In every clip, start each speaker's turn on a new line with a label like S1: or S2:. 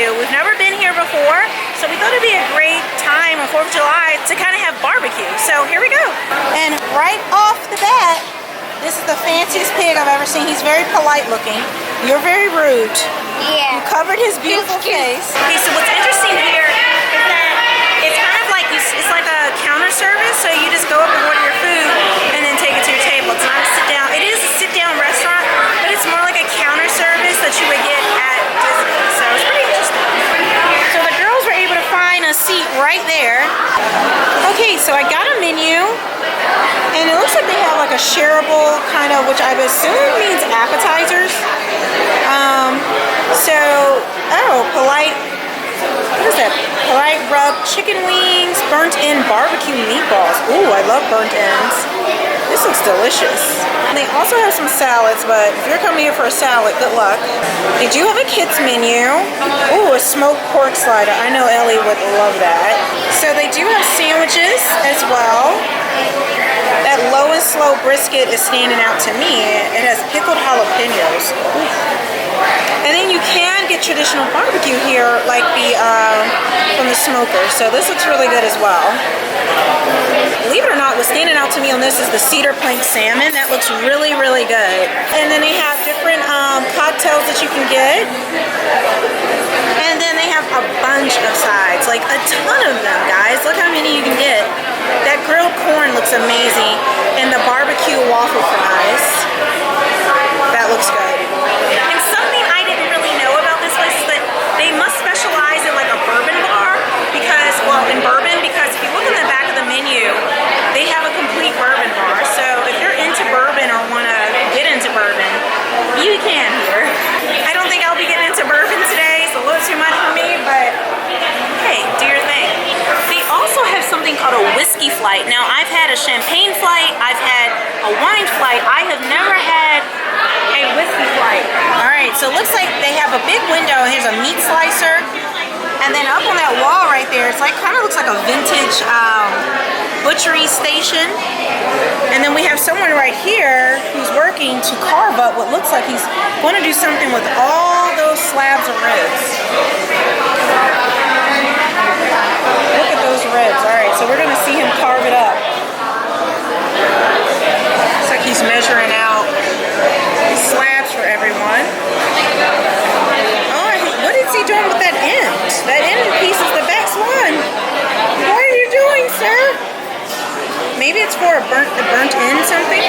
S1: barbecue. We've never been here before, so we thought it'd be a great time on 4th of July to kind of have barbecue. So here we go. And right off the bat, this is the fanciest pig I've ever seen. He's very polite looking. You're very rude.
S2: Yeah.
S1: You covered his beautiful face. Okay, so what's interesting here is that it's kind of like it's like a counter service, so you just go up and order your food and then take it to your table. It's not a sit down. It is a sit down restaurant, but it's more like a counter service that you would get at Disney. So it's pretty interesting. So the girls were able to find a seat right there. Okay, so I got a menu, and it looks like they have like a shareable kind of, which I assume means appetizers. Polite. What is that? Polite rub chicken wings, burnt in barbecue meatballs. Ooh, I love burnt ends. This looks delicious. And they also have some salads, but if you're coming here for a salad, good luck. They do have a kids menu. Ooh, a smoked pork slider. I know Ellie would love that. So they do have sandwiches as well. That low and slow brisket is standing out to me. It has pickled jalapenos. Ooh. And then you can get traditional barbecue here, like from the smoker. So this looks really good as well. Believe it or not, what's standing out to me on this is the cedar plank salmon. That looks really, really good. And then they have different cocktails that you can get. And then they have a bunch of sides, like a ton of them, guys. Look how many you can get. That grilled corn looks amazing. And the barbecue waffle fries. That looks good. And something I didn't really know about this place is that they must specialize in like a bourbon bar because, well, in bourbon, because if you look in the back of the menu, they have a complete bourbon bar. So if you're into bourbon or want to get into bourbon, you can here. I don't think I'll be getting into bourbon today. It's a little too much for me, but hey, do your thing. They also have something called a whiskey flight. Now, I've had a champagne flight. I've had a wine flight. I have never had a whiskey flight. All right, so it looks like they have a big window. Here's a meat slicer. And then up on that wall right there, it's like kind of looks like a vintage butchery station. And then we have someone right here who's working to carve up what looks like he's going to do something with all those slabs of ribs. Look at those ribs. All right, so we're going to see him carve it up. Looks like he's measuring out slabs for everyone. Oh, what is he doing with that end? That end piece is the best one. What are you doing, sir? Maybe it's for a burnt end something?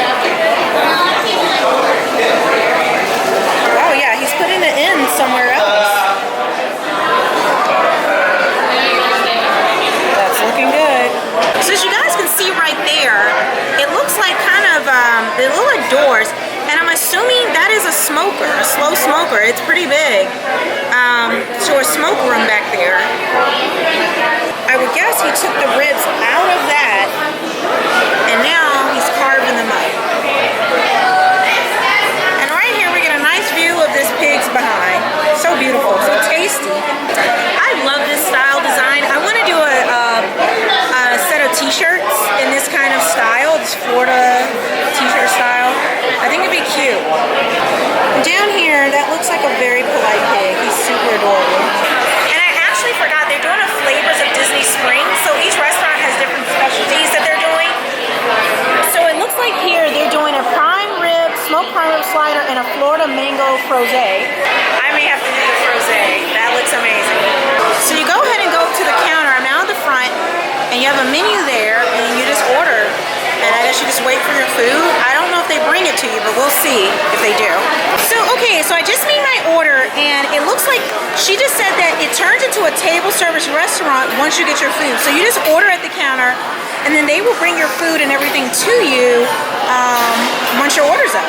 S1: Oh yeah, he's putting the end somewhere else. That's looking good. So as you guys can see right there, it looks like kind of, they look like doors. And I'm assuming that is a smoker, a slow smoker. It's pretty big. So a smoke room back there. I would guess he took the ribs out of that, and now he's carving them up. And right here we get a nice view of this pig's behind. So beautiful, so tasty. I love this style design. I want to do a set of t-shirts in this kind of style, this Florida t-shirt style. I think it'd be cute. Down here, that looks like a very polite pig. He's super adorable. And I actually forgot, they're doing a Flavors of Disney Springs, so each restaurant has different specialties that they're doing. So it looks like here they're doing a prime rib, smoked prime rib slider, and a Florida mango frosé. I may have to do the frosé. That looks amazing. So you go ahead and go to the counter. I'm out at the front, and you have a menu there, and you just order. And I guess you just wait for your food. I don't know if they bring it to you, but we'll see if they do. So, okay, so I just made my order, and it looks like she just said that it turns into a table service restaurant once you get your food. So you just order at the counter, and then they will bring your food and everything to you once your order's up.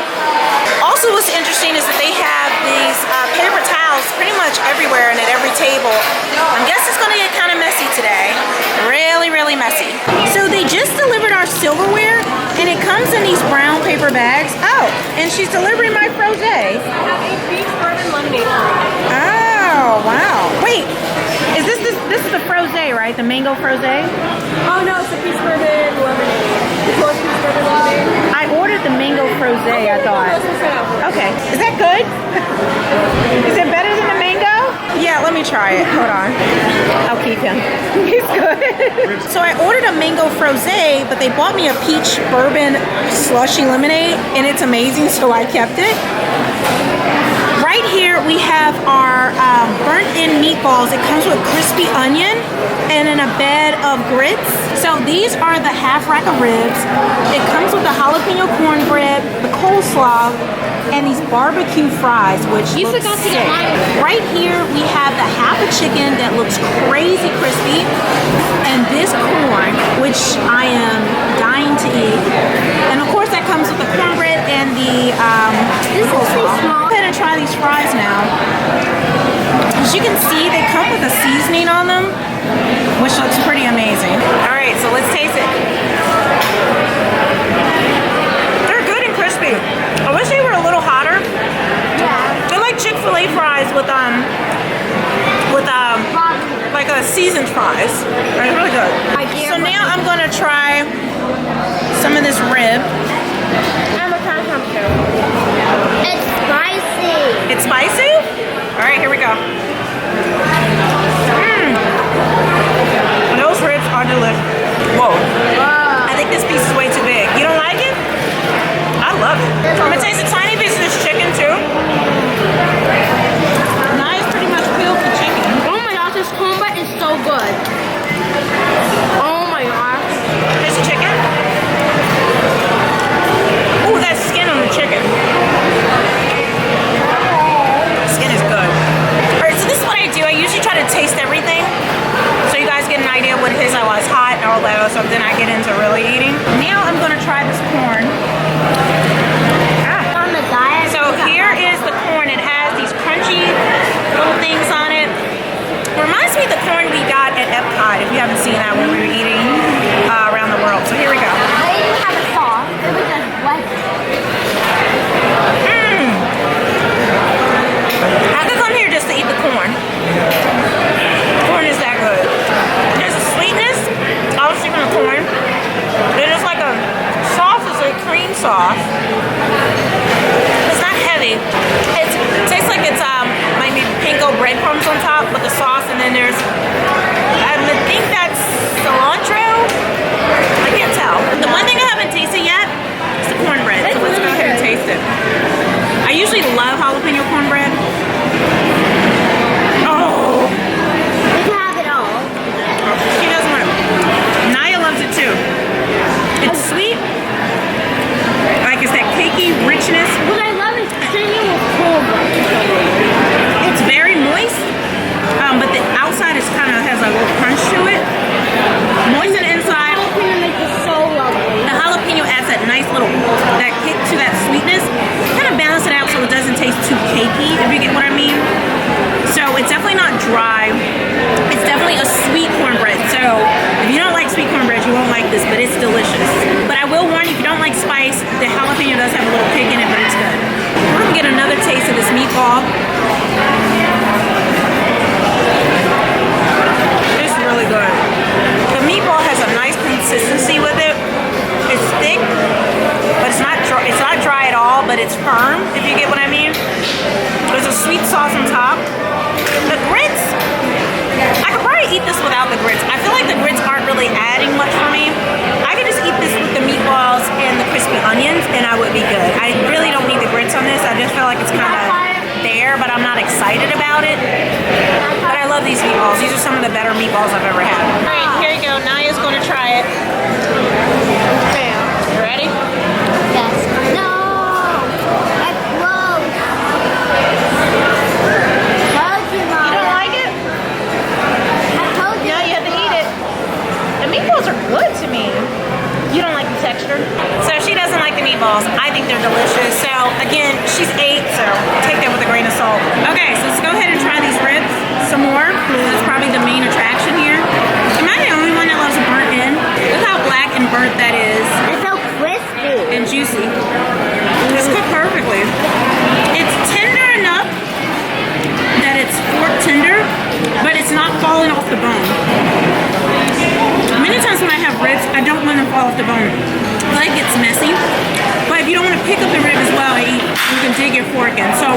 S1: Also, what's interesting is that they have these paper towels pretty much everywhere and at every table. I guess it's going to get kind of messy today. Really, really messy. So they just delivered our silverware, and it comes in these brown paper bags. Oh, and she's delivering my frosé.
S2: I have a beef bourbon lemonade.
S1: Oh, wow. Wait, is this is the frosé, right? The mango frosé?
S2: Oh no, it's a peach bourbon lemonade. It's a peach bourbon lemonade.
S1: I ordered the mango frosé, I thought. Okay, is that good? Is it better than the mango? Yeah, let me try it. Hold on. I'll keep him. He's good. So I ordered a mango frosé, but they bought me a peach bourbon slushy lemonade, and it's amazing, so I kept it. Right here we have our burnt-in meatballs. It comes with crispy onion and in a bed of grits. So these are the half rack of ribs. It comes with the jalapeno cornbread, the coleslaw, and these barbecue fries, which
S2: You
S1: look
S2: forgot to
S1: sick.
S2: get mine.
S1: Right here we have the half a chicken that looks crazy crispy, and this corn, which I am dying to eat. And of course that comes with the cornbread and the
S2: This is
S1: coleslaw.
S2: pretty small.
S1: Go ahead and try these fries now. As you can see, they come with a seasoning on them, which looks pretty amazing. All right, so let's taste it. They're good and crispy. I wish they were a little hotter.
S2: Yeah.
S1: They're like Chick-fil-A fries with like a seasoned fries. They're really good. So now I'm gonna try some of this rib.
S2: I'm gonna try some too. It's spicy.
S1: It's spicy? All right, here we go. Those ribs are delicious. Whoa. I think this piece is way too big. You don't like it? I love it. I'm gonna taste a tiny piece of this chicken too. Nice, pretty much peeled the chicken.
S2: Oh my gosh, this cornbread is so good. Oh my gosh.
S1: Here's the chicken. Ooh, that skin on the chicken. Skin is good. Alright, so this is what I do. I usually try to taste everything, so you guys get an idea of what it is. I was hot and all that other stuff. Then I get into really eating. Now I'm gonna try this corn.
S2: On the diet.
S1: So here is the corn. It has these crunchy little things on it. Reminds me of the corn we got at Epcot, if you haven't seen that when we were eating around the world. So here we go.
S2: I didn't have a sauce. It was just wet.
S1: I could come here just to eat the corn. Corn is that good. There's a sweetness, obviously from the corn. Then there's like a sauce, it's a cream sauce. It's not heavy. It tastes like it's maybe panko breadcrumbs on top with the sauce, and then there's, I think that's cilantro. I can't tell. The one thing I haven't tasted yet is the cornbread. So let's go ahead and taste it. I usually love jalapeno cornbread. Oh,
S2: We can have it all.
S1: she doesn't want it. Naya loves it too. It's sweet. Like it's that cakey richness.
S2: What I love is chicken with cornbread.
S1: It's very moist, but the outside is kind of has a little crunch to it. Moist on the inside.
S2: Jalapeno makes it so lovely.
S1: The jalapeno adds that nice little, that kick to that sweetness. Kind of balance it out so it doesn't taste too cakey, if you get what I mean. So it's definitely not dry. It's definitely a sweet cornbread. So if you don't like sweet cornbread, you won't like this, but it's delicious. But I will warn you, if you don't like spice, the jalapeno does have a little kick in it, but it's good. We're gonna get another taste of this meatball. It's really good. The meatball has a nice consistency with it. It's thick, but it's not dry. It's not dry at all, but it's firm, if you get what I mean. There's a sweet sauce on top. The grits, I could probably eat this without the grits. I feel like the grits aren't really adding much for me. I could just eat this with the meatballs and the crispy onions, and I would be good. I really don't need the grits on this. I just feel like it's kind of there, but I'm not excited about it. But I love these meatballs. These are some of the better meatballs I've ever had. All right, here you go. Naya's going to try it. You ready?
S2: Yes. No. That's gross. Told you, Mom.
S1: You don't like it?
S2: I told you.
S1: No, you have to eat it. The meatballs are good to me. You don't like the texture? So she doesn't like the meatballs. I think they're delicious. So again, she's 8, so take that with a grain of salt. Okay, so let's go ahead and try these ribs some more. That's probably the main attraction here. Am I the only one that loves burnt in? Look how black and burnt that is.
S2: It's so crispy.
S1: And juicy. It's cooked perfectly. It's tender enough that it's fork tender, but it's not falling off the bone. Many times when I have ribs, I don't want them to fall off the bone. I like it's messy, but if you don't want to pick up the rib as well, you can dig your fork in. So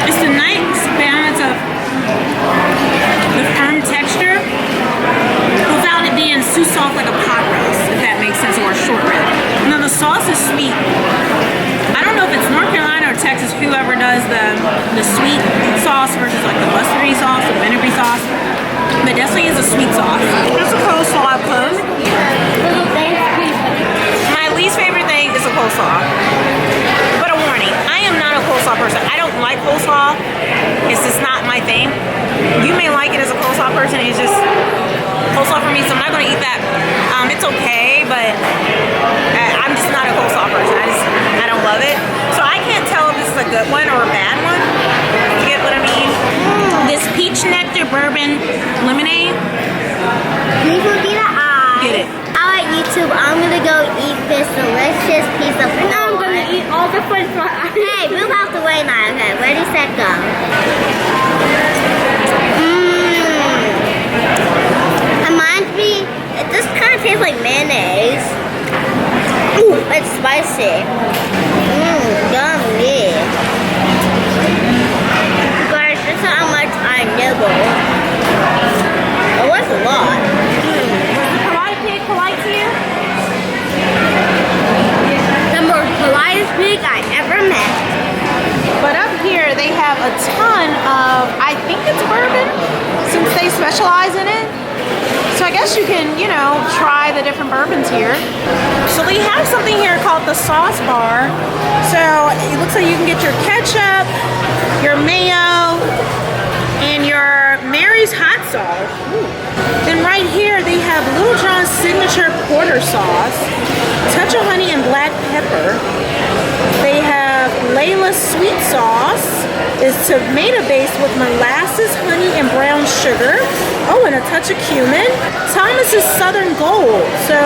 S1: it's a nice balance of sauce is sweet. I don't know if it's North Carolina or Texas, whoever does the sweet sauce versus like the mustardy sauce or vinegary sauce. But definitely is a sweet sauce. Here's a coleslaw up close. My least favorite thing is a coleslaw. But a warning, I am not a coleslaw person. I don't like coleslaw. It's just not my thing. You may like it as a coleslaw person. It's just coleslaw for me, so I'm not going to eat that. It's okay, but I'm just not a coleslaw person. I don't love it. So I can't tell if this is a good one or a bad one. You get what I mean? This peach nectar bourbon lemonade.
S3: Please look me in the eye.
S1: Get it.
S3: Alright, YouTube, I'm gonna go eat this delicious piece of food.
S2: I'm gonna eat all the french fries.
S3: Hey, move out the way now. Okay, ready, set, go. Reminds me, this kind of tastes like mayonnaise. Ooh, it's spicy. Yummy. Guys, this is how much I nibble. It was a lot.
S1: Polite pig polite to you?
S3: The most politest pig I ever met.
S1: But up here they have a ton of, I think it's bourbon, since they specialize in it. So I guess you can, you know, try the different bourbons here. So they have something here called the sauce bar. So it looks like you can get your ketchup, your mayo, and your Mary's hot sauce. Then right here they have Little John's signature porter sauce, touch of honey and black pepper. They have Layla's sweet sauce. Is tomato based with molasses, honey, and brown sugar. Oh, and a touch of cumin. Thomas's Southern Gold. So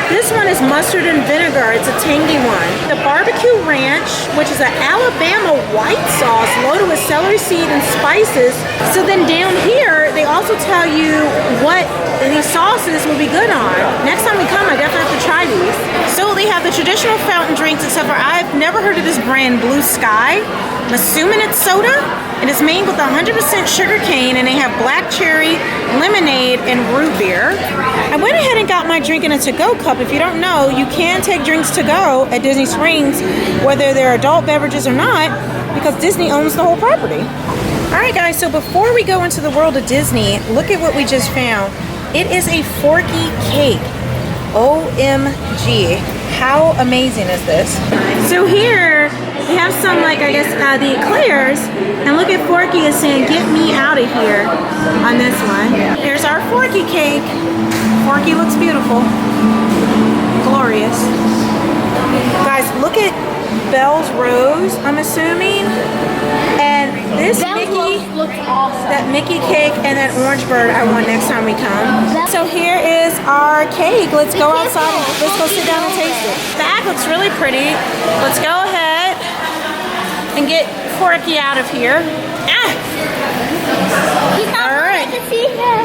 S1: this one is mustard and vinegar. It's a tangy one. The barbecue ranch, which is an Alabama white sauce loaded with celery seed and spices. So then down here, they also tell you what these sauces will be good on. Next time we come, I definitely have to try these. So they have the traditional fountain drinks, except for I've never heard of this brand, Blue Sky. I'm assuming it's soda. It is made with 100% sugar cane, and they have black cherry, lemonade, and root beer. I went ahead and got my drink in a to-go cup. If you don't know, you can take drinks to go at Disney Springs, whether they're adult beverages or not, because Disney owns the whole property. All right, guys, so before we go into the world of Disney, look at what we just found. It is a Forky cake. OMG. How amazing is this? So here, we have some, like, I guess, the eclairs. And look at Forky is saying, get me out of here on this one. Here's our Forky cake. Forky looks beautiful. Glorious. Guys, look at Belle's Rose, I'm assuming. And this Mickey,
S2: looks awesome.
S1: that Mickey cake and that orange bird I want next time we come. So here is our cake. Let's go outside and let's go sit down and taste it. The bag looks really pretty. Let's go ahead and get Forky out of here. Ah! All right.
S3: I can see him.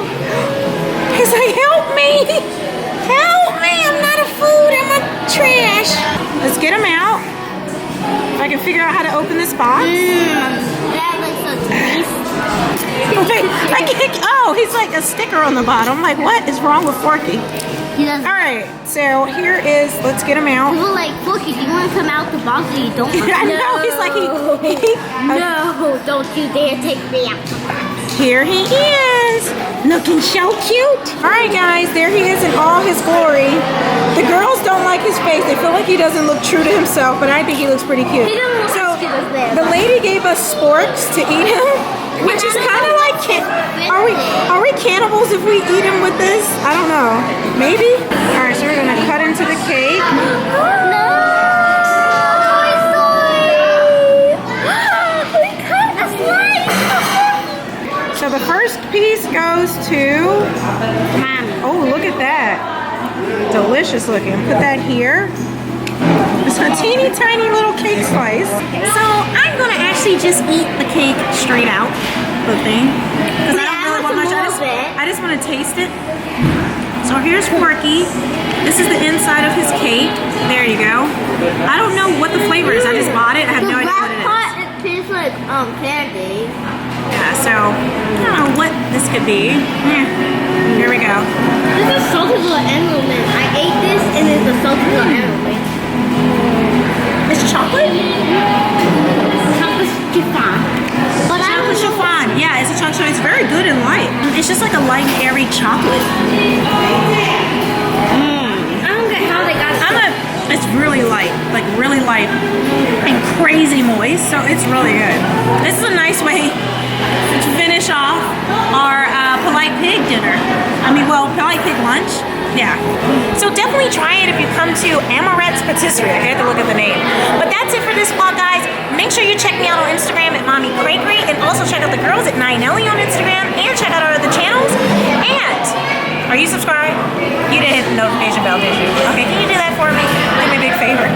S1: He's like, help me! Help me! I'm not a food, I'm a trash. Let's get him out. If I can figure out how to open this box.
S3: That looks so tasty.
S1: Wait, I can't, oh, he's like a sticker on the bottom. I'm like, what is wrong with Forky?
S3: He doesn't.
S1: All right, so here is, let's get him out.
S3: People like, Forky, do you want to come out the box or you don't want to?
S1: I know, he's like,
S3: No, don't you dare take me out the box.
S1: Here he is, looking so cute. All right, guys, there he is in all his glory. The girls don't like his face. They feel like he doesn't look true to himself, but I think he looks pretty cute.
S3: He doesn't look
S1: So
S3: as cute as this.
S1: the lady gave us sporks to eat him, which is kind of like, are we cannibals if we eat him with this? I don't know, maybe? All right, so we're gonna cut into the cake.
S3: No! We cut a slice!
S1: So the first piece goes to
S3: Mommy.
S1: oh, look at that. Delicious looking. Put that here. It's a teeny tiny little cake slice. So I'm going to actually just eat the cake straight out, the thing. Because I don't really want much. I just want to taste it. So here's Forky. This is the inside of his cake. There you go. I don't know what the flavor is. I just bought it. I have no idea what it is.
S3: It tastes like candy.
S1: Yeah, so I don't know what this could be. Here we go.
S3: This is salted little animal man. I ate this and it's a salted little animal man.
S1: strawberry chocolate.
S3: I don't get how they got it.
S1: It's really light, like really light and crazy moist, so it's really good. This is a nice way to finish off our Polite Pig dinner. Polite Pig lunch. Yeah. So definitely try it if you come to Amaret's Patisserie. I had to look at the name. But that's it for this vlog, guys. Make sure you check me out on Instagram at Mami CrayCray, and also check out the girls at 9Ellie on Instagram, and check out our other channels. And are you subscribed? You didn't hit the notification bell, did you? Okay, can you do that for me? Do me a big favor.